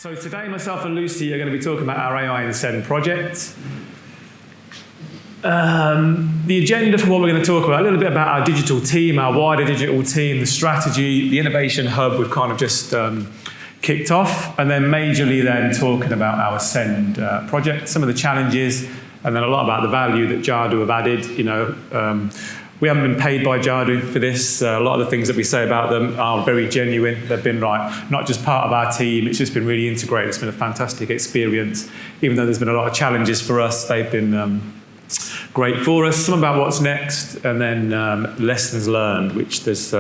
So today, myself and Lucy are going to be talking about our AI in SEN project. The agenda for what we're going to talk about, a little bit about our digital team, our wider digital team, the strategy, the innovation hub we've kind of just kicked off, and then majorly then talking about our SEN project, some of the challenges, and then a lot about the value that Jadu have added. We haven't been paid by Jadu for this. A lot of the things that we say about them are very genuine. They've been not just part of our team, it's just been really integrated. It's been a fantastic experience. Even though there's been a lot of challenges for us, they've been great for us. Some about what's next, and then lessons learned, which there's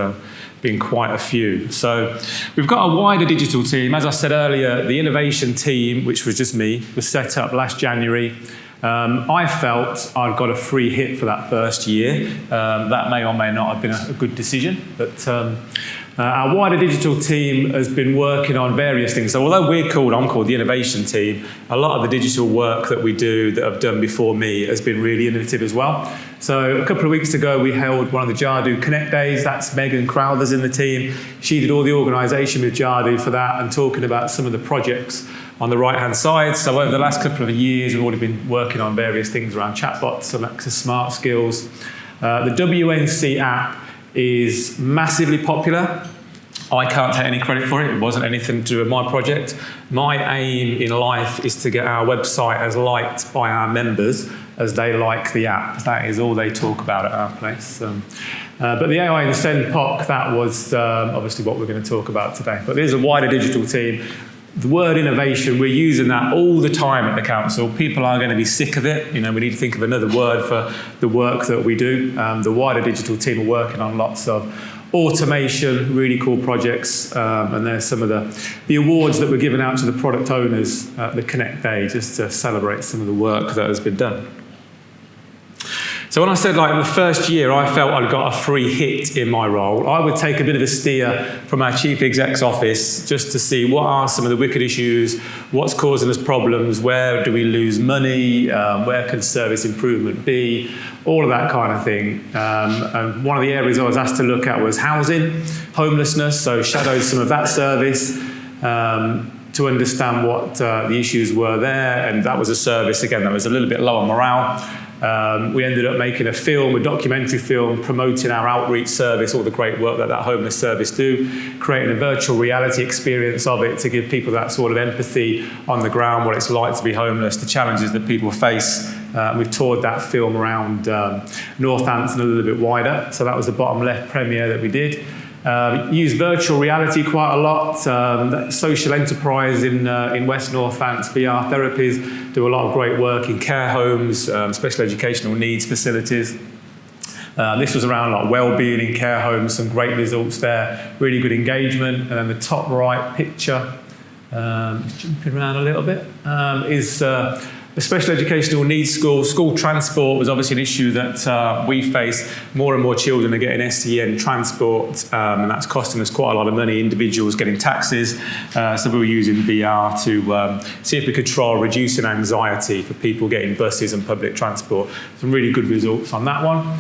been quite a few. So we've got a wider digital team. As I said earlier, the innovation team, which was just me, was set up last January. I felt I'd got a free hit for that first year. That may or may not have been a good decision, but our wider digital team has been working on various things. So although I'm called the innovation team, a lot of the digital work that we do that I've done before me has been really innovative as well. So a couple of weeks ago, we held one of the Jadu Connect Days. That's Megan Crowther's in the team. She did all the organisation with Jadu for that and talking about some of the projects on the right-hand side. So over the last couple of years, we've already been working on various things around chatbots, Alexa smart skills. The WNC app is massively popular. I can't take any credit for it. It wasn't anything to do with my project. My aim in life is to get our website as liked by our members as they like the app. That is all they talk about at our place. But the AI in the SEN POC, that was obviously what we're going to talk about today. But there's a wider digital team. The word innovation, we're using that all the time at the council. People are going to be sick of it. We need to think of another word for the work that we do. The wider digital team are working on lots of automation, really cool projects, and there's some of the awards that were given out to the product owners at the Connect Day, just to celebrate some of the work that has been done. So when I said the first year I felt I'd got a free hit in my role, I would take a bit of a steer from our chief exec's office just to see what are some of the wicked issues, what's causing us problems, where do we lose money, where can service improvement be, all of that kind of thing. And one of the areas I was asked to look at was housing, homelessness, so shadowed some of that service to understand what the issues were there, and that was a service, again, that was a little bit low on morale. We ended up making a film, a documentary film, promoting our outreach service, all the great work that homeless service do, creating a virtual reality experience of it to give people that sort of empathy on the ground, what it's like to be homeless, the challenges that people face. We've toured that film around Northampton a little bit wider, so that was the bottom left premiere that we did. Use virtual reality quite a lot. Social enterprise in West Northants, VR therapies, do a lot of great work in care homes, special educational needs facilities. This was around well-being in care homes, some great results there, really good engagement. And then the top right picture, jumping around a little bit, is the special educational needs school transport was obviously an issue that we face. More and more children are getting SEN transport, and that's costing us quite a lot of money, individuals getting taxis. So we were using VR to see if we could try reducing anxiety for people getting buses and public transport. Some really good results on that one.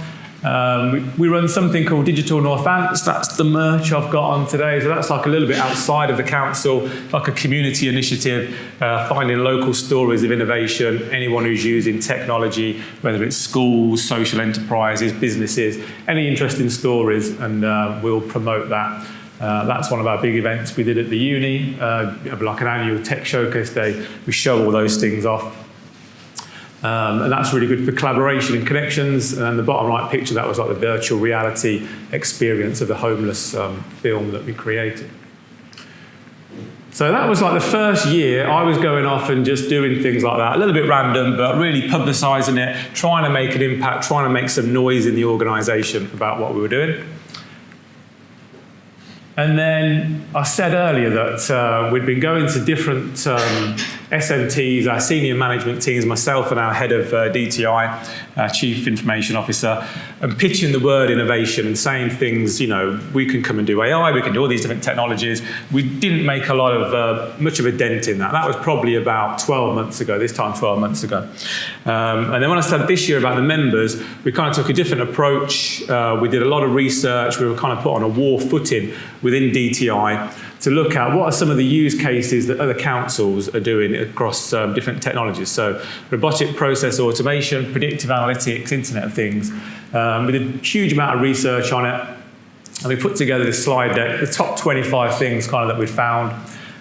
We run something called Digital Northants. That's the merch I've got on today. So that's a little bit outside of the council, like a community initiative, finding local stories of innovation, anyone who's using technology, whether it's schools, social enterprises, businesses, any interesting stories, and we'll promote that. That's one of our big events we did at the uni, like an annual tech showcase day. We show all those things off. And that's really good for collaboration and connections. And the bottom right picture, that was the virtual reality experience of the homeless film that we created. So that was the first year I was going off and just doing things like that, a little bit random, but really publicising it, trying to make an impact, trying to make some noise in the organisation about what we were doing. And then I said earlier that we'd been going to different SMTs, our senior management teams, myself and our head of DTI, our Chief Information Officer, and pitching the word innovation and saying things, we can come and do AI, we can do all these different technologies. We didn't make a lot of, much of a dent in that. That was probably about 12 months ago, this time 12 months ago. And then when I said this year about the members, we kind of took a different approach. We did a lot of research. We were kind of put on a war footing within DTI to look at what are some of the use cases that other councils are doing across different technologies. So robotic process automation, predictive analytics, Internet of Things. We did a huge amount of research on it, and we put together this slide deck, the top 25 things kind of that we'd found.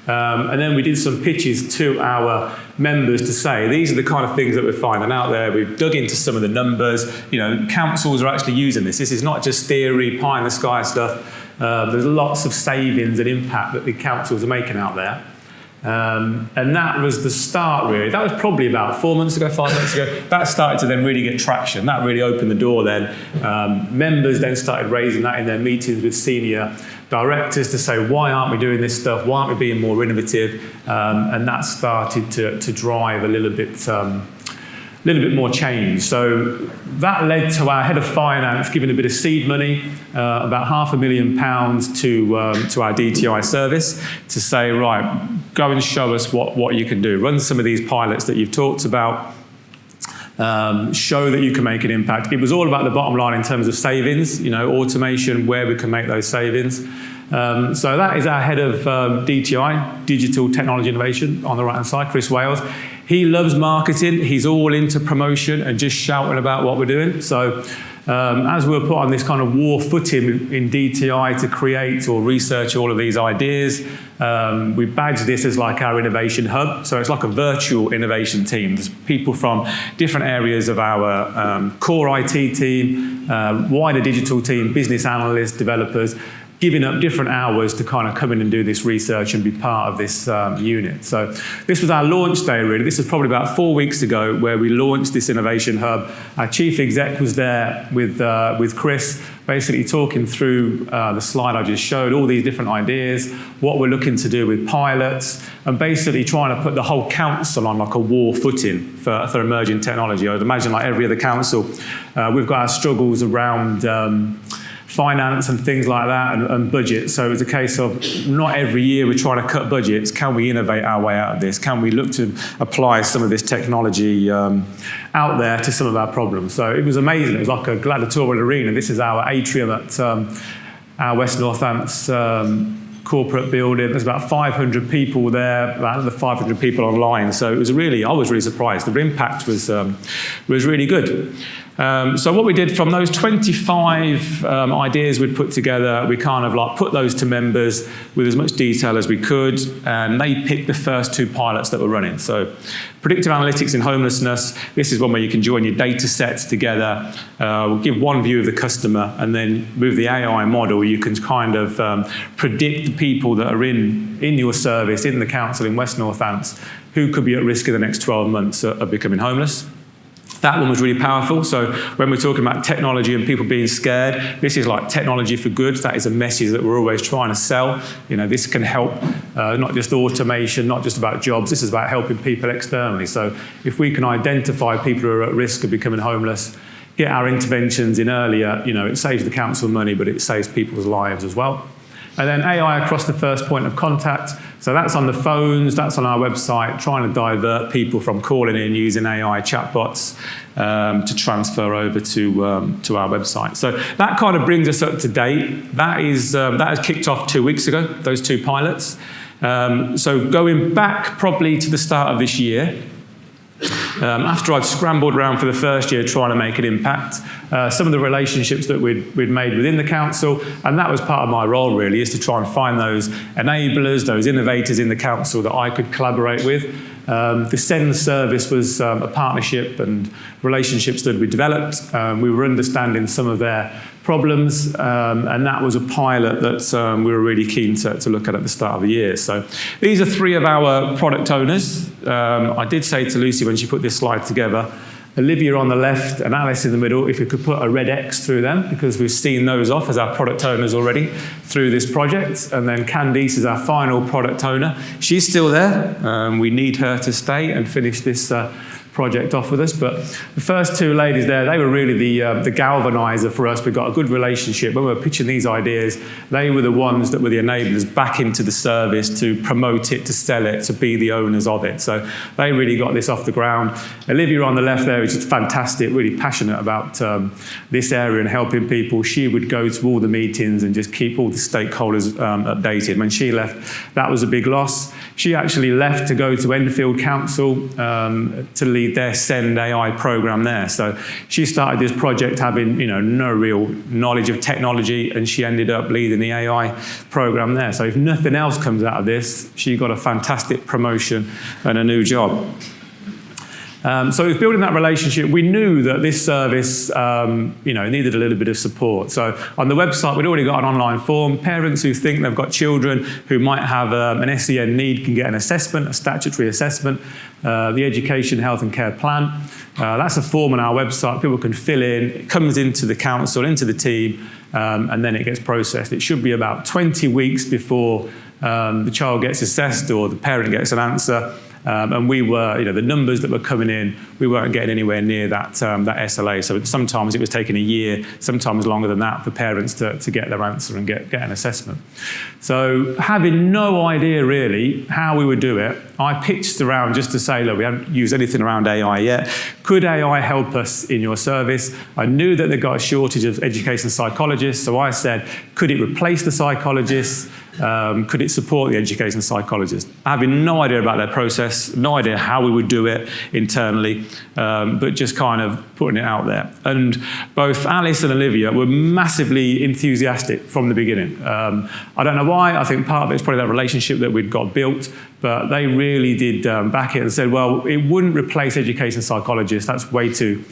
And then we did some pitches to our members to say, these are the kind of things that we're finding out there. We've dug into some of the numbers. Councils are actually using this. This is not just theory, pie in the sky stuff. There's lots of savings and impact that the councils are making out there. And that was the start, really. That was probably about 4 months ago, 5 months ago. That started to then really get traction. That really opened the door then. Members then started raising that in their meetings with senior directors to say, why aren't we doing this stuff? Why aren't we being more innovative? And that started to drive a little bit more change. So that led to our head of finance giving a bit of seed money, about £500,000 to our DTI service to say, right, go and show us what you can do. Run some of these pilots that you've talked about. Show that you can make an impact. It was all about the bottom line in terms of savings, automation, where we can make those savings. So that is our head of DTI, Digital Technology Innovation, on the right-hand side, Chris Wales. He loves marketing. He's all into promotion and just shouting about what we're doing. So as we were put on this kind of war footing in DTI to create or research all of these ideas, we badged this as like our innovation hub. So it's like a virtual innovation team. There's people from different areas of our core IT team, wider digital team, business analysts, developers, giving up different hours to kind of come in and do this research and be part of this unit. So this was our launch day, really. This was probably about 4 weeks ago where we launched this innovation hub. Our chief exec was there with Chris, basically talking through the slide I just showed, all these different ideas, what we're looking to do with pilots, and basically trying to put the whole council on like a war footing for emerging technology. I would imagine like every other council, we've got our struggles around finance and things like that, and budget. So it's a case of not every year we're trying to cut budgets. Can we innovate our way out of this? Can we look to apply some of this technology out there to some of our problems? So it was amazing. It was like a gladiatorial arena. This is our atrium at our West Northamptonshire corporate building. There's about 500 people there, about another 500 people online. So it was I was really surprised. The impact was really good. So what we did from those 25 ideas we'd put together, we kind of like put those to members with as much detail as we could, and they picked the first 2 pilots that were running. So predictive analytics in homelessness, this is one where you can join your data sets together, we'll give one view of the customer, and then with the AI model, you can kind of predict the people that are in your service, in the council in West Northants, who could be at risk in the next 12 months of becoming homeless. That one was really powerful. So when we're talking about technology and people being scared, this is like technology for good. That is a message that we're always trying to sell. This can help, not just automation, not just about jobs. This is about helping people externally. So if we can identify people who are at risk of becoming homeless, get our interventions in earlier, it saves the council money, but it saves people's lives as well. And then AI across the first point of contact. So that's on the phones, that's on our website, trying to divert people from calling in using AI chatbots to transfer over to our website. So that kind of brings us up to date. That has kicked off 2 weeks ago, those 2 pilots. So going back probably to the start of this year, after I'd scrambled around for the first year trying to make an impact, some of the relationships that we'd made within the council, and that was part of my role really, is to try and find those enablers, those innovators in the council that I could collaborate with. The SEN service was a partnership and relationships that we developed. We were understanding some of their problems, and that was a pilot that we were really keen to look at the start of the year. So these are 3 of our product owners. I did say to Lucy when she put this slide together, Olivia on the left and Alice in the middle, if we could put a red X through them, because we've seen those off as our product owners already through this project. And then Candice is our final product owner. She's still there. We need her to stay and finish this project off with us. But the first two ladies there, they were really the galvanizer for us. We got a good relationship. When we were pitching these ideas, they were the ones that were the enablers back into the service to promote it, to sell it, to be the owners of it. So they really got this off the ground. Olivia on the left there is just fantastic, really passionate about this area and helping people. She would go to all the meetings and just keep all the stakeholders updated. When she left, that was a big loss. She actually left to go to Enfield Council to lead their SEN AI program there. So she started this project having no real knowledge of technology, and she ended up leading the AI program there. So if nothing else comes out of this, she got a fantastic promotion and a new job. So it was building that relationship. We knew that this service, needed a little bit of support. So on the website, we'd already got an online form. Parents who think they've got children who might have an SEN need can get an assessment, a statutory assessment, the Education, Health and Care Plan. That's a form on our website people can fill in. It comes into the council, into the team, and then it gets processed. It should be about 20 weeks before the child gets assessed or the parent gets an answer. And we were, the numbers that were coming in, we weren't getting anywhere near that SLA. So sometimes it was taking a year, sometimes longer than that for parents to get their answer and get an assessment. So having no idea really how we would do it, I pitched around just to say, look, we haven't used anything around AI yet. Could AI help us in your service? I knew that they got a shortage of education psychologists, so I said, could it replace the psychologists? Could it support the education psychologist? Having no idea about their process, no idea how we would do it internally, but just kind of putting it out there. And both Alice and Olivia were massively enthusiastic from the beginning. I don't know why. I think part of it's probably that relationship that we'd got built, but they really did back it and said, well, it wouldn't replace education psychologists. That's way too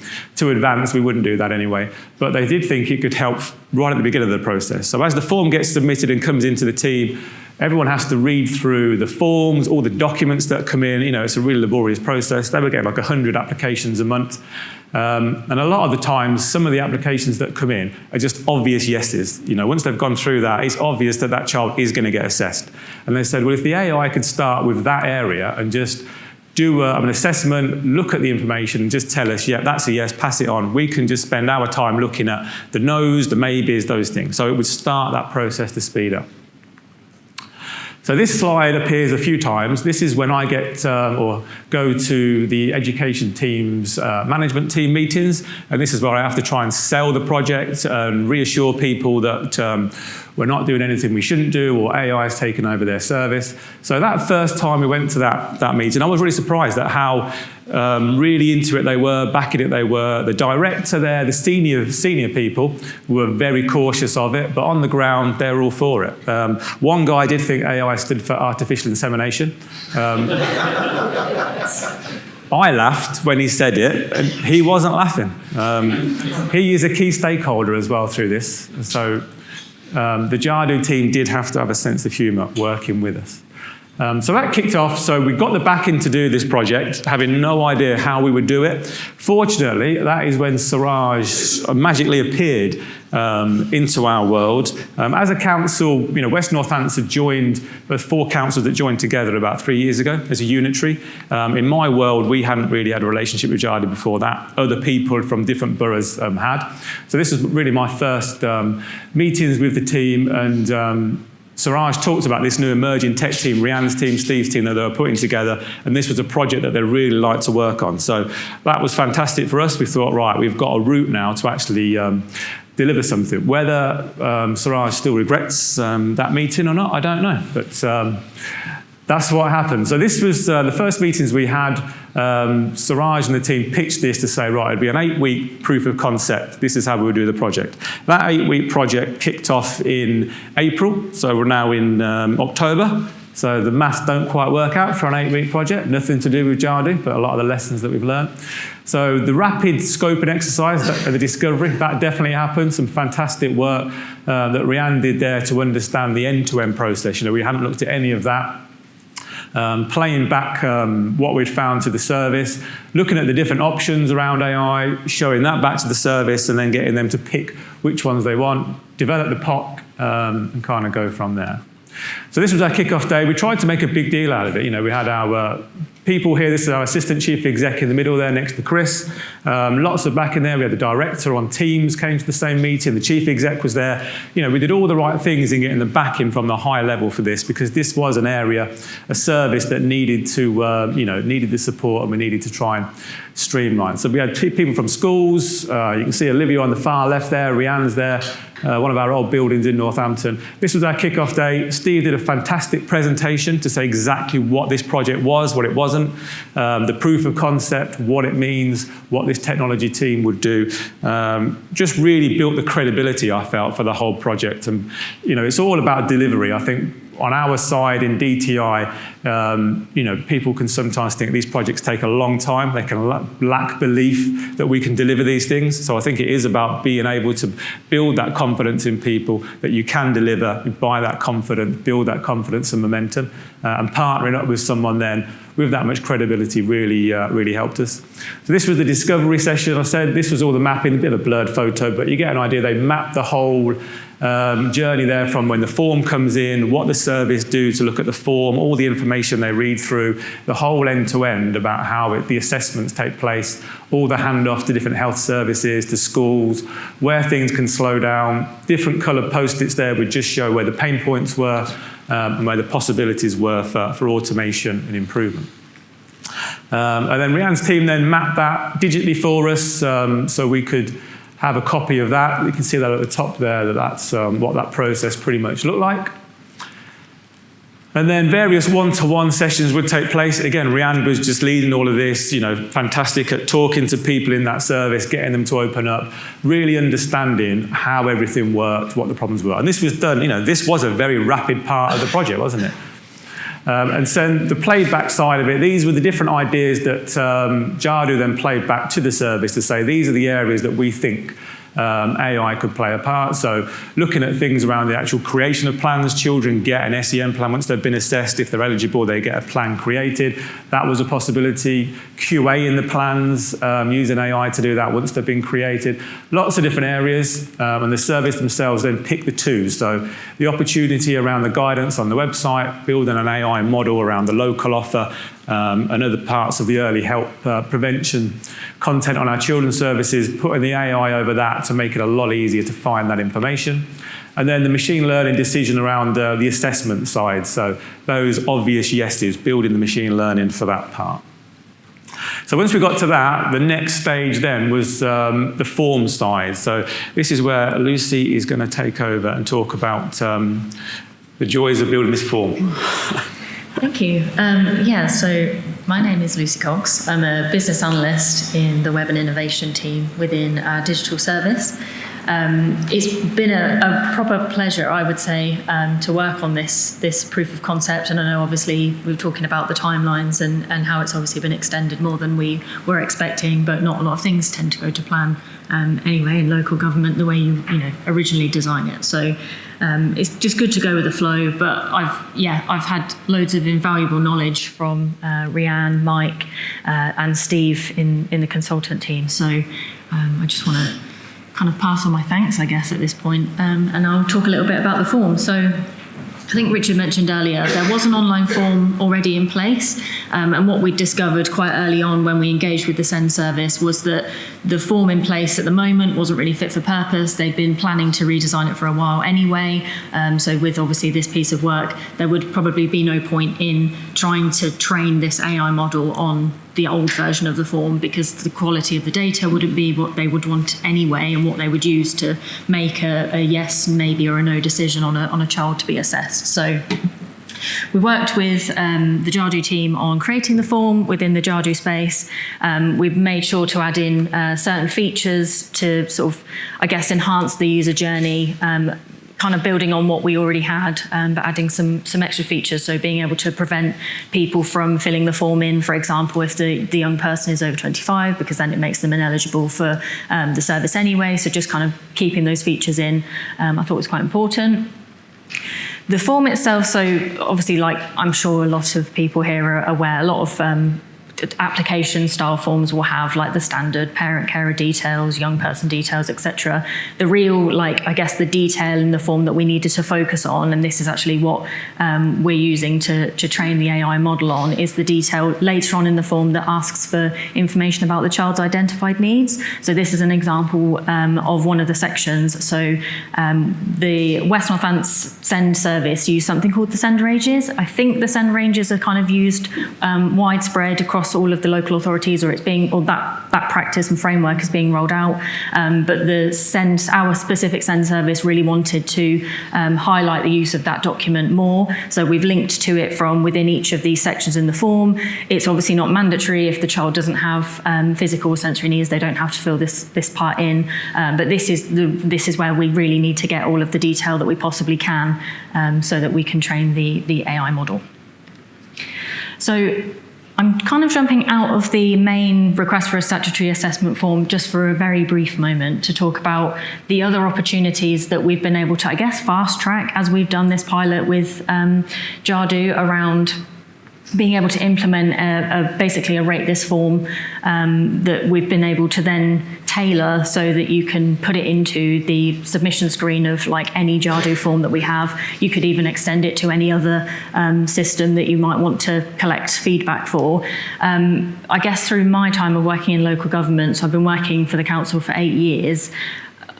advanced. We wouldn't do that anyway. But they did think it could help right at the beginning of the process. So as the form gets submitted and comes into the team, everyone has to read through the forms, all the documents that come in. It's a really laborious process. They were getting like 100 applications a month. And a lot of the times, some of the applications that come in are just obvious yeses. Once they've gone through that, it's obvious that that child is going to get assessed. And they said, well, if the AI could start with that area and just do an assessment, look at the information, and just tell us, yeah, that's a yes, pass it on. We can just spend our time looking at the no's, the maybes, those things. So it would start that process to speed up. So this slide appears a few times. This is when I get or go to the education team's management team meetings, and this is where I have to try and sell the project and reassure people that we're not doing anything we shouldn't do, or AI has taken over their service. So that first time we went to that meeting, I was really surprised at how really into it they were, backing it they were. The director there, the senior people were very cautious of it, but on the ground, they were all for it. One guy did think AI stood for artificial insemination. I laughed when he said it, and he wasn't laughing. He is a key stakeholder as well through this. So the Jadu team did have to have a sense of humour working with us. So that kicked off. So we got the backing to do this project, having no idea how we would do it. Fortunately, that is when Siraj magically appeared into our world. As a council, West Northamptonshire joined, there's 4 councils that joined together about 3 years ago as a unitary. In my world, we hadn't really had a relationship with Jadu before that. Other people from different boroughs had. So this was really my first meetings with the team, and Siraj talked about this new emerging tech team, Rianne's team, Steve's team that they were putting together, and this was a project that they really liked to work on. So that was fantastic for us. We thought, right, we've got a route now to actually deliver something. Whether Siraj still regrets that meeting or not, I don't know. But that's what happened. So this was the first meetings we had. Siraj and the team pitched this to say, right, it'd be an 8-week proof of concept. This is how we would do the project. That 8-week project kicked off in April, so we're now in October. So the maths don't quite work out for an 8-week project. Nothing to do with Jadu, but a lot of the lessons that we've learned. So the rapid scoping exercise, the discovery, that definitely happened. Some fantastic work that Rianne did there to understand the end-to-end process. We hadn't looked at any of that. Playing back what we'd found to the service, looking at the different options around AI, showing that back to the service, and then getting them to pick which ones they want, develop the POC, and kind of go from there. So this was our kick-off day. We tried to make a big deal out of it. We had our people here. This is our assistant chief exec in the middle there next to Chris. Lots of back in there. We had the director on Teams came to the same meeting. The chief exec was there. We did all the right things in getting the backing from the high level for this, because this was an area, a service that needed to, needed the support, and we needed to try and streamline. So we had people from schools. You can see Olivia on the far left there. Rianne's there. One of our old buildings in Northampton. This was our kick-off day. Steve did a fantastic presentation to say exactly what this project was, what it wasn't, the proof of concept, what it means, what this technology team would do. Just really built the credibility, I felt, for the whole project. And, it's all about delivery. I think on our side in DTI, people can sometimes think these projects take a long time. They can lack belief that we can deliver these things. So I think it is about being able to build that confidence in people that you can deliver, buy that confidence, build that confidence and momentum, and partnering up with someone then with that much credibility really helped us. So this was the discovery session. I said this was all the mapping, a bit of a blurred photo, but you get an idea. They mapped the whole journey there from when the form comes in, what the service do to look at the form, all the information they read through, the whole end-to-end about how the assessments take place, all the handoff to different health services, to schools, where things can slow down. Different coloured post-its there would just show where the pain points were and where the possibilities were for automation and improvement. And then Rianne's team then mapped that digitally for us so we could have a copy of that. You can see that at the top there, that's what that process pretty much looked like. And then various one-to-one sessions would take place. Again, Rianne was just leading all of this, fantastic at talking to people in that service, getting them to open up, really understanding how everything worked, what the problems were. And this was done, this was a very rapid part of the project, wasn't it? And so the played back side of it, these were the different ideas that Jadu then played back to the service to say, these are the areas that we think AI could play a part. So looking at things around the actual creation of plans, children get an SEN plan once they've been assessed. If they're eligible, they get a plan created. That was a possibility. QA in the plans, using AI to do that once they've been created. Lots of different areas, and the service themselves then pick the two. So the opportunity around the guidance on the website, building an AI model around the local offer, and other parts of the early help prevention content on our children's services, putting the AI over that to make it a lot easier to find that information. And then the machine learning decision around the assessment side. So those obvious yeses, building the machine learning for that part. So once we got to that, the next stage then was the form side. So this is where Lucy is going to take over and talk about the joys of building this form. Thank you. So my name is Lucy Cox. I'm a business analyst in the Web and Innovation team within our digital service. It's been a proper pleasure, I would say, to work on this proof of concept. And I know, obviously, we were talking about the timelines and how it's obviously been extended more than we were expecting, but not a lot of things tend to go to plan anyway in local government the way you originally design it. So it's just good to go with the flow. But I've had loads of invaluable knowledge from Rianne, Mike, and Steve in the consultant team. So I just want to kind of pass on my thanks, I guess, at this point. And I'll talk a little bit about the form. So I think Richard mentioned earlier, there was an online form already in place. And what we discovered quite early on when we engaged with the SEN service was that the form in place at the moment wasn't really fit for purpose. They'd been planning to redesign it for a while anyway. So with obviously this piece of work, there would probably be no point in trying to train this AI model on the old version of the form, because the quality of the data wouldn't be what they would want anyway, and what they would use to make a yes, maybe, or a no decision on a child to be assessed. So we worked with the Jadu team on creating the form within the Jadu space. We've made sure to add in certain features to sort of, I guess, enhance the user journey, kind of building on what we already had, but adding some extra features. So being able to prevent people from filling the form in, for example, if the young person is over 25, because then it makes them ineligible for the service anyway. So just kind of keeping those features in, I thought was quite important. The form itself, so obviously, like I'm sure a lot of people here are aware, a lot of application style forms will have like the standard parent carer details, young person details, etc. The real, like, I guess the detail in the form that we needed to focus on, and this is actually what we're using to train the AI model on, is the detail later on in the form that asks for information about the child's identified needs. So this is an example of one of the sections. So the West Northants SEN service use something called the SEN ranges. I think the SEN ranges are kind of used widespread across all of the local authorities, or that practice and framework is being rolled out. But our specific SEN service really wanted to highlight the use of that document more. So we've linked to it from within each of these sections in the form. It's obviously not mandatory. If the child doesn't have physical or sensory needs, they don't have to fill this part in. But this is where we really need to get all of the detail that we possibly can, so that we can train the AI model. So I'm kind of jumping out of the main request for a statutory assessment form just for a very brief moment to talk about the other opportunities that we've been able to, I guess, fast track as we've done this pilot with Jadu around being able to implement basically a rate this form that we've been able to then tailor so that you can put it into the submission screen of like any Jadu form that we have. You could even extend it to any other system that you might want to collect feedback for. I guess through my time of working in local governments, I've been working for the council for 8 years.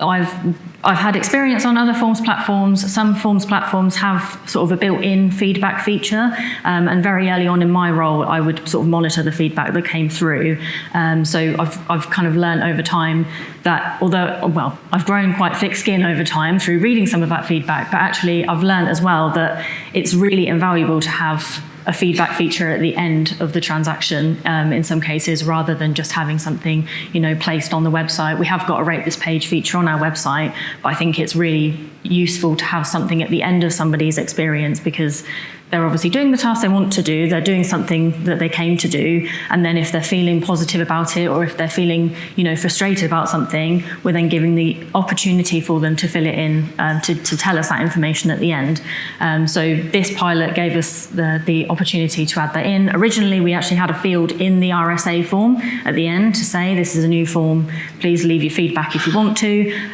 I've had experience on other forms platforms. Some forms platforms have sort of a built-in feedback feature, and very early on in my role, I would sort of monitor the feedback that came through. So I've kind of learned over time that I've grown quite thick skin over time through reading some of that feedback, but actually I've learned as well that it's really invaluable to have a feedback feature at the end of the transaction in some cases, rather than just having something, placed on the website. We have got a rate this page feature on our website, but I think it's really useful to have something at the end of somebody's experience, because they're obviously doing the task they want to do, they're doing something that they came to do, and then if they're feeling positive about it, or if they're feeling, frustrated about something, we're then giving the opportunity for them to fill it in, to tell us that information at the end. So this pilot gave us the opportunity to add that in. Originally, we actually had a field in the RSA form at the end to say, this is a new form, please leave your feedback if you want to.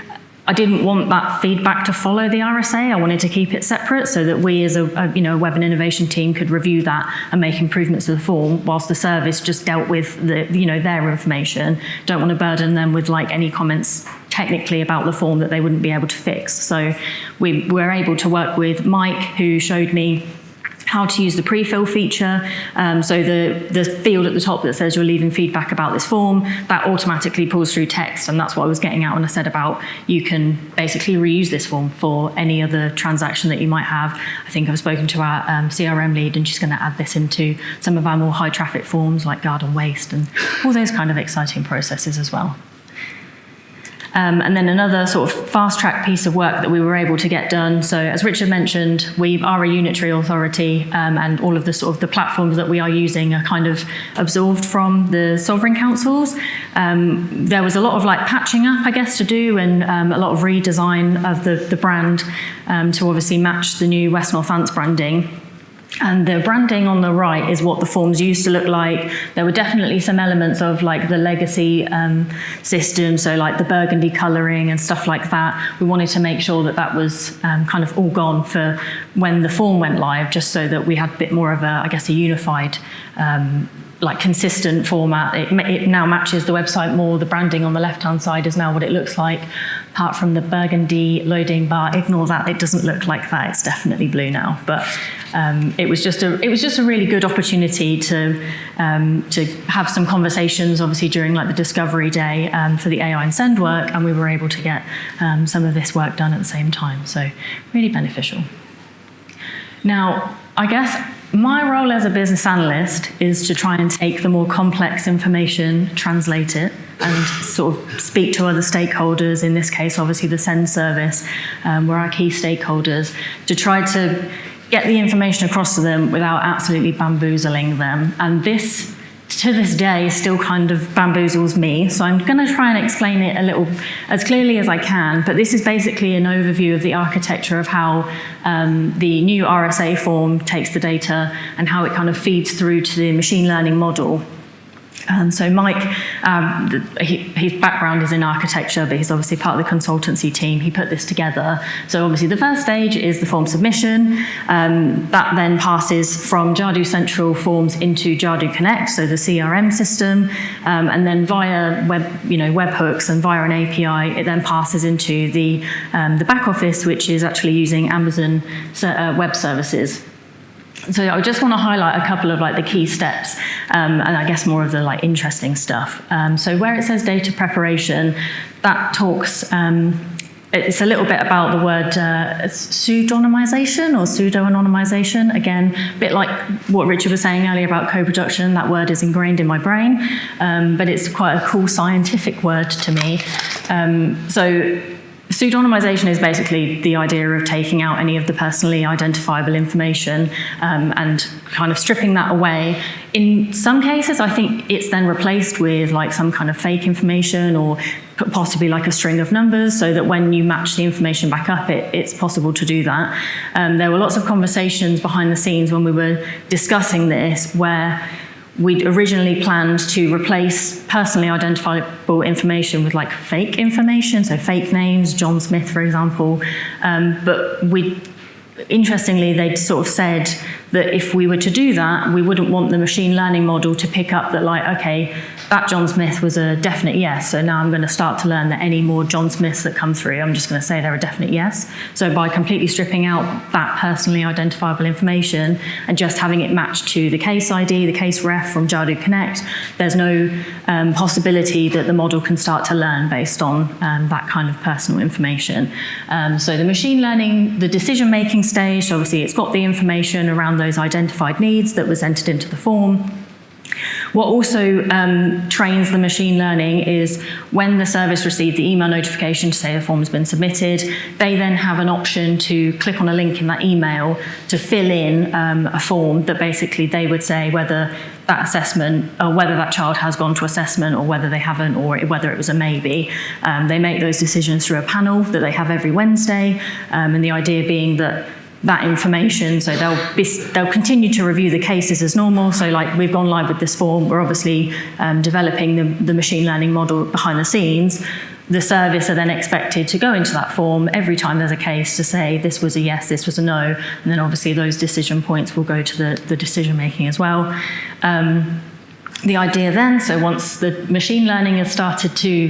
I didn't want that feedback to follow the RSA. I wanted to keep it separate so that we as a web and innovation team could review that and make improvements to the form, whilst the service just dealt with their information. Don't want to burden them with any comments technically about the form that they wouldn't be able to fix. So we were able to work with Mike, who showed me how to use the pre-fill feature. So the field at the top that says you're leaving feedback about this form, that automatically pulls through text, and that's what I was getting at when I said about you can basically reuse this form for any other transaction that you might have. I think I've spoken to our CRM lead, and she's going to add this into some of our more high traffic forms like garden waste and all those kind of exciting processes as well. And then another sort of fast-track piece of work that we were able to get done. So as Richard mentioned, we are a unitary authority, and all of the sort of the platforms that we are using are kind of absorbed from the sovereign councils. There was a lot of patching up, I guess, to do, and a lot of redesign of the brand to obviously match the new West Northants branding. And the branding on the right is what the forms used to look like. There were definitely some elements of the legacy system, so the burgundy colouring and stuff like that. We wanted to make sure that was kind of all gone for when the form went live, just so that we had a bit more of a unified consistent format. It now matches the website more. The branding on the left-hand side is now what it looks like. Apart from the burgundy loading bar, ignore that. It doesn't look like that. It's definitely blue now. But it was just a really good opportunity to have some conversations, obviously during the discovery day for the AI and Send work, and we were able to get some of this work done at the same time. So really beneficial. Now, I guess my role as a business analyst is to try and take the more complex information, translate it, and sort of speak to other stakeholders, in this case, obviously the SEN service, were our key stakeholders, to try to get the information across to them without absolutely bamboozling them. And this, to this day, still kind of bamboozles me. So I'm going to try and explain it a little as clearly as I can, but this is basically an overview of the architecture of how the new RSA form takes the data and how it kind of feeds through to the machine learning model. So Mike, his background is in architecture, but he's obviously part of the consultancy team. He put this together. So obviously the first stage is the form submission. That then passes from Jadu Central Forms into Jadu Connect, so the CRM system, and then via webhooks and via an API, it then passes into the back office, which is actually using Amazon Web Services. So I just want to highlight a couple of the key steps, and I guess more of the interesting stuff. So where it says data preparation, that talks. It's a little bit about the word pseudonymization or pseudo-anonymization. Again, a bit like what Richard was saying earlier about co-production. That word is ingrained in my brain, but it's quite a cool scientific word to me. So pseudonymization is basically the idea of taking out any of the personally identifiable information and kind of stripping that away. In some cases, I think it's then replaced with some kind of fake information or possibly a string of numbers, so that when you match the information back up, it's possible to do that. There were lots of conversations behind the scenes when we were discussing this where we'd originally planned to replace personally identifiable information with fake information, so fake names, John Smith, for example. But interestingly, they'd sort of said that if we were to do that, we wouldn't want the machine learning model to pick up that okay, that John Smith was a definite yes, so now I'm going to start to learn that any more John Smiths that come through, I'm just going to say they're a definite yes. So by completely stripping out that personally identifiable information and just having it matched to the case ID, the case ref from Jadu Connect, there's no possibility that the model can start to learn based on that kind of personal information. So the machine learning, the decision-making stage, so obviously it's got the information around those identified needs that was entered into the form. What also trains the machine learning is when the service received the email notification to say the form's been submitted, they then have an option to click on a link in that email to fill in a form that basically they would say whether that assessment, or whether that child has gone to assessment or whether they haven't, or whether it was a maybe. They make those decisions through a panel that they have every Wednesday, and the idea being that information, so they'll continue to review the cases as normal. So we've gone live with this form, we're obviously developing the machine learning model behind the scenes. The service are then expected to go into that form every time there's a case to say this was a yes, this was a no, and then obviously those decision points will go to the decision making as well. The idea then, so once the machine learning has started to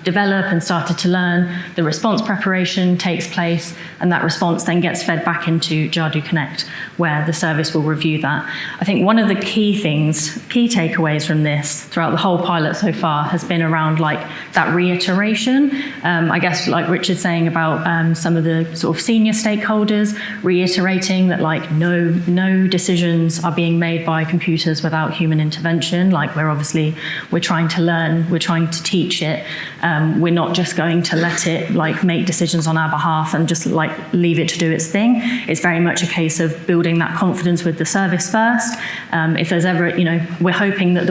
develop and started to learn, the response preparation takes place, and that response then gets fed back into Jadu Connect, where the service will review that. I think one of the key takeaways from this throughout the whole pilot so far has been around that reiteration. I guess Richard's saying about some of the sort of senior stakeholders reiterating that no decisions are being made by computers without human intervention. We're trying to learn, we're trying to teach it. We're not just going to let it make decisions on our behalf and just leave it to do its thing. It's very much a case of building that confidence with the service first. If there's ever, we're hoping that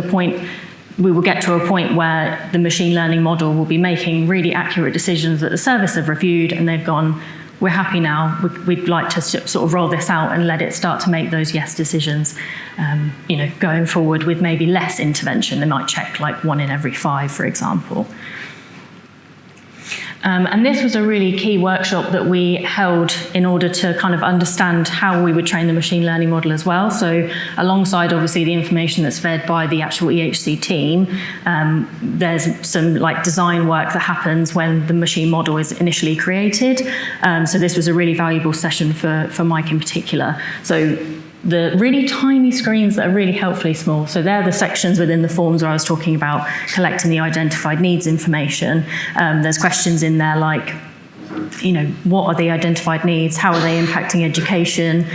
we will get to a point where the machine learning model will be making really accurate decisions that the service have reviewed and they've gone, we're happy now, we'd like to sort of roll this out and let it start to make those yes decisions, going forward with maybe less intervention. They might check 1 in every 5, for example. And this was a really key workshop that we held in order to kind of understand how we would train the machine learning model as well. So alongside obviously the information that's fed by the actual EHC team, there's some design work that happens when the machine model is initially created. So this was a really valuable session for Mike in particular. So the really tiny screens that are really helpfully small. So they're the sections within the forms where I was talking about collecting the identified needs information. There's questions in there what are the identified needs? How are they impacting education?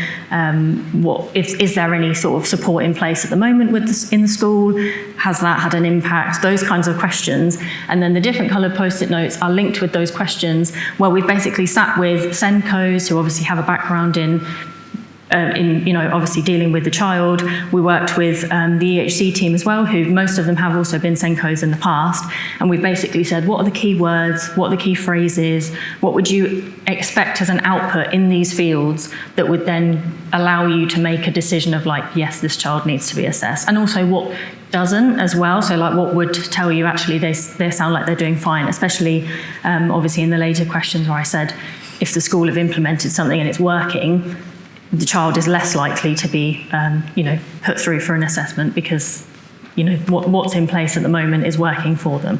Is there any sort of support in place at the moment in the school? Has that had an impact? Those kinds of questions. And then the different coloured post-it notes are linked with those questions, where we've basically sat with SEN co's who obviously have a background in obviously dealing with the child. We worked with the EHC team as well, who most of them have also been SENCOs in the past. And we basically said, what are the key words? What are the key phrases? What would you expect as an output in these fields that would then allow you to make a decision of yes, this child needs to be assessed? And also, what doesn't as well. So like what would tell you actually they sound like they're doing fine, especially obviously in the later questions where I said if the school have implemented something and it's working, the child is less likely to be put through for an assessment because what's in place at the moment is working for them.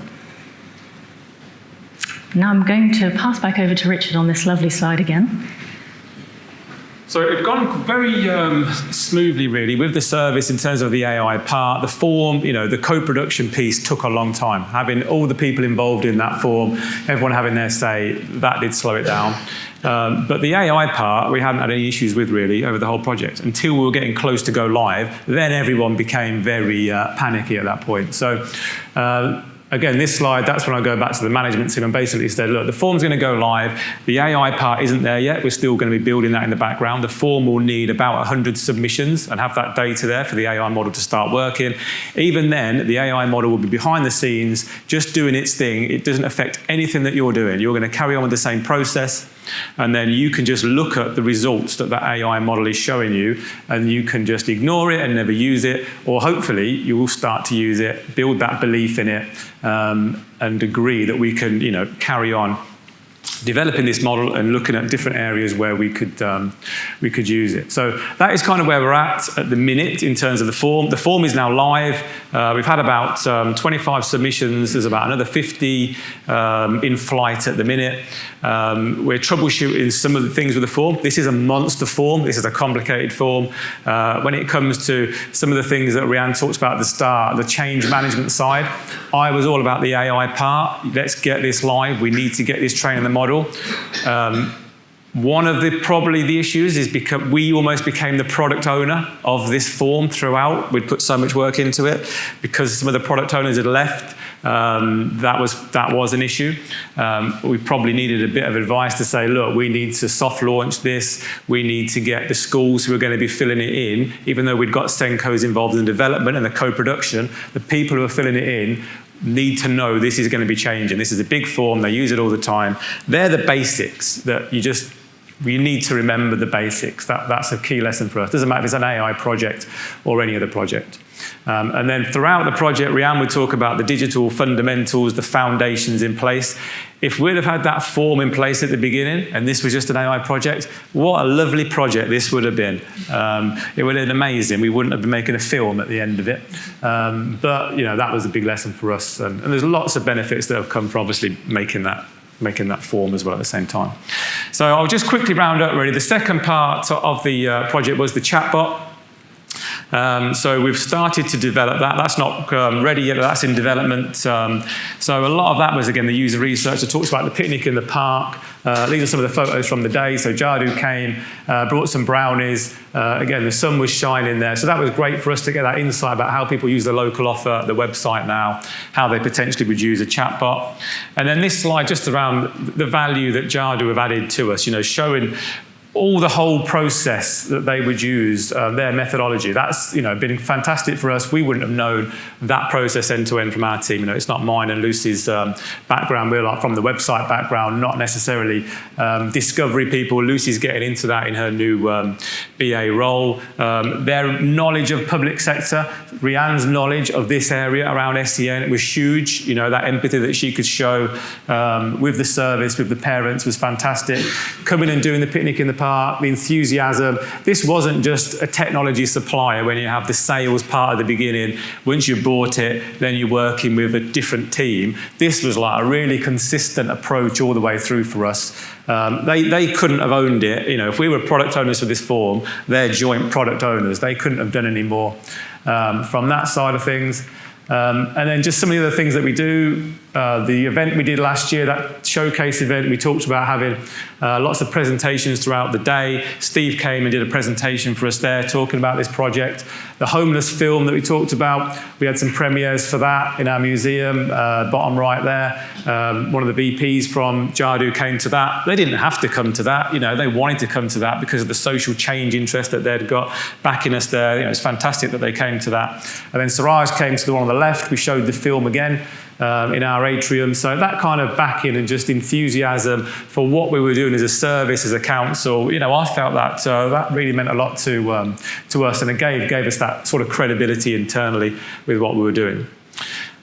Now I'm going to pass back over to Richard on this lovely slide again. So it had gone very smoothly, really, with the service in terms of the AI part. The form, the co-production piece took a long time. Having all the people involved in that form, everyone having their say, that did slow it down. But the AI part, we hadn't had any issues with, really, over the whole project. Until we were getting close to go live, then everyone became very panicky at that point. So again, this slide, that's when I go back to the management team and basically said, look, the form's going to go live. The AI part isn't there yet. We're still going to be building that in the background. The form will need about 100 submissions and have that data there for the AI model to start working. Even then, the AI model will be behind the scenes, just doing its thing. It doesn't affect anything that you're doing. You're going to carry on with the same process. And then you can just look at the results that AI model is showing you, and you can just ignore it and never use it, or hopefully you will start to use it, build that belief in it, and agree that we can, carry on developing this model and looking at different areas where we could use it. So that is kind of where we're at the minute in terms of the form. The form is now live. We've had about 25 submissions. There's about another 50 in flight at the minute. We're troubleshooting some of the things with the form. This is a monster form. This is a complicated form. When it comes to some of the things that Rhiannon talked about at the start, the change management side, I was all about the AI part. Let's get this live. We need to get this trained in the model. One of the issues is because we almost became the product owner of this form throughout. We'd put so much work into it. Because some of the product owners had left, that was an issue. We probably needed a bit of advice to say, look, we need to soft launch this. We need to get the schools who are going to be filling it in, even though we'd got SENCOs involved in the development and the co-production, the people who are filling it in need to know this is going to be changing. This is a big form. They use it all the time. They're the basics that you need to remember the basics. That's a key lesson for us. Doesn't matter if it's an AI project or any other project. And then throughout the project, Rhiannon would talk about the digital fundamentals, the foundations in place. If we'd have had that form in place at the beginning, and this was just an AI project, what a lovely project this would have been. It would have been amazing. We wouldn't have been making a film at the end of it. But that was a big lesson for us. And there's lots of benefits that have come from obviously making that form as well at the same time. So I'll just quickly round up really. The second part of the project was the chatbot. So we've started to develop that. That's not ready yet, but that's in development. So a lot of that was, again, the user research. I talked about the picnic in the park. These are some of the photos from the day. So Jadu came, brought some brownies. Again, the sun was shining there. So that was great for us to get that insight about how people use the local offer, the website now, how they potentially would use a chatbot. And then this slide just around the value that Jadu have added to us, showing all the whole process that they would use, their methodology. That's been fantastic for us. We wouldn't have known that process end to end from our team. It's not mine and Lucy's background. We're like from the website background, not necessarily discovery people. Lucy's getting into that in her new BA role. Their knowledge of public sector, Rhiannon's knowledge of this area around SEN, it was huge. That empathy that she could show with the service, with the parents was fantastic. Coming and doing the picnic in the park, the enthusiasm. This wasn't just a technology supplier when you have the sales part at the beginning. Once you bought it, then you're working with a different team. This was like a really consistent approach all the way through for us. They couldn't have owned it. If we were product owners for this form, they're joint product owners. They couldn't have done any more from that side of things. And then just some of the other things that we do. The event we did last year, that showcase event, we talked about having lots of presentations throughout the day. Steve came and did a presentation for us there talking about this project. The homeless film that we talked about, we had some premieres for that in our museum, bottom right there. One of the VPs from Jadu came to that. They didn't have to come to that. They wanted to come to that because of the social change interest that they'd got backing us there. It's fantastic that they came to that. And then Siraj came to the one on the left. We showed the film again. in our atrium. So that kind of backing and just enthusiasm for what we were doing as a service, as a council, I felt that that really meant a lot to us, and it gave us that sort of credibility internally with what we were doing.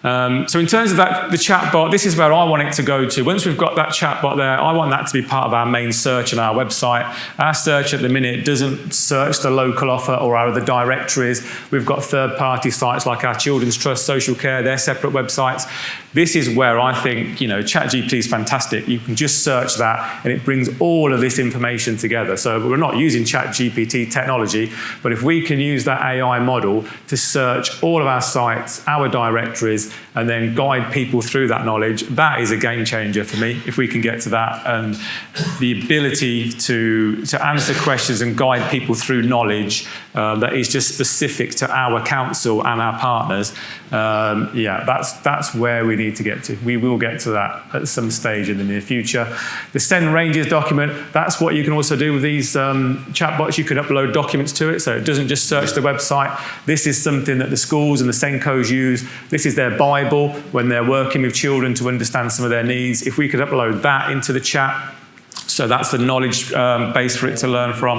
So in terms of the chatbot, this is where I want it to go to. Once we've got that chatbot there, I want that to be part of our main search on our website. Our search at the minute doesn't search the local offer or our other directories. We've got third-party sites like our Children's Trust, Social Care, they're separate websites. This is where I think, ChatGPT is fantastic. You can just search that and it brings all of this information together. So we're not using ChatGPT technology, but if we can use that AI model to search all of our sites, our directories, and then guide people through that knowledge, that is a game changer for me, if we can get to that. And the ability to answer questions and guide people through knowledge that is just specific to our council and our partners, that's where we need to get to. We will get to that at some stage in the near future. The SEN ranges document, that's what you can also do with these chatbots. You can upload documents to it, so it doesn't just search the website. This is something that the schools and the SENCOs use. This is their Bible when they're working with children to understand some of their needs. If we could upload that into the chat, so that's the knowledge base for it to learn from,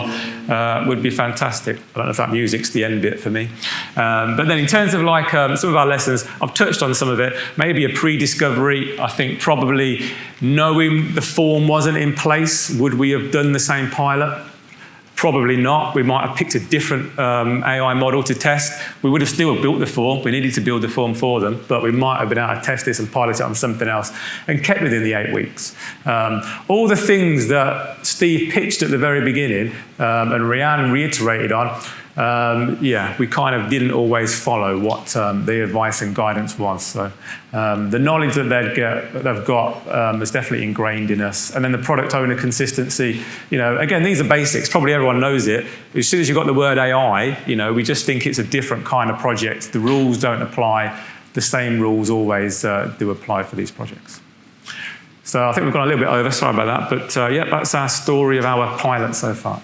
would be fantastic. I don't know if that music's the end bit for me. But then in terms of some of our lessons, I've touched on some of it. Maybe a pre-discovery. I think probably knowing the form wasn't in place, would we have done the same pilot? Probably not. We might have picked a different AI model to test. We would have still built the form. We needed to build the form for them, but we might have been able to test this and pilot it on something else and kept within the 8 weeks. All the things that Steve pitched at the very beginning and Rhiannon reiterated on, we kind of didn't always follow what the advice and guidance was. So the knowledge that they've got is definitely ingrained in us. And then the product owner consistency, again, these are basics. Probably everyone knows it. As soon as you've got the word AI, we just think it's a different kind of project. The rules don't apply. The same rules always do apply for these projects. So I think we've gone a little bit over. Sorry about that. But that's our story of our pilot so far.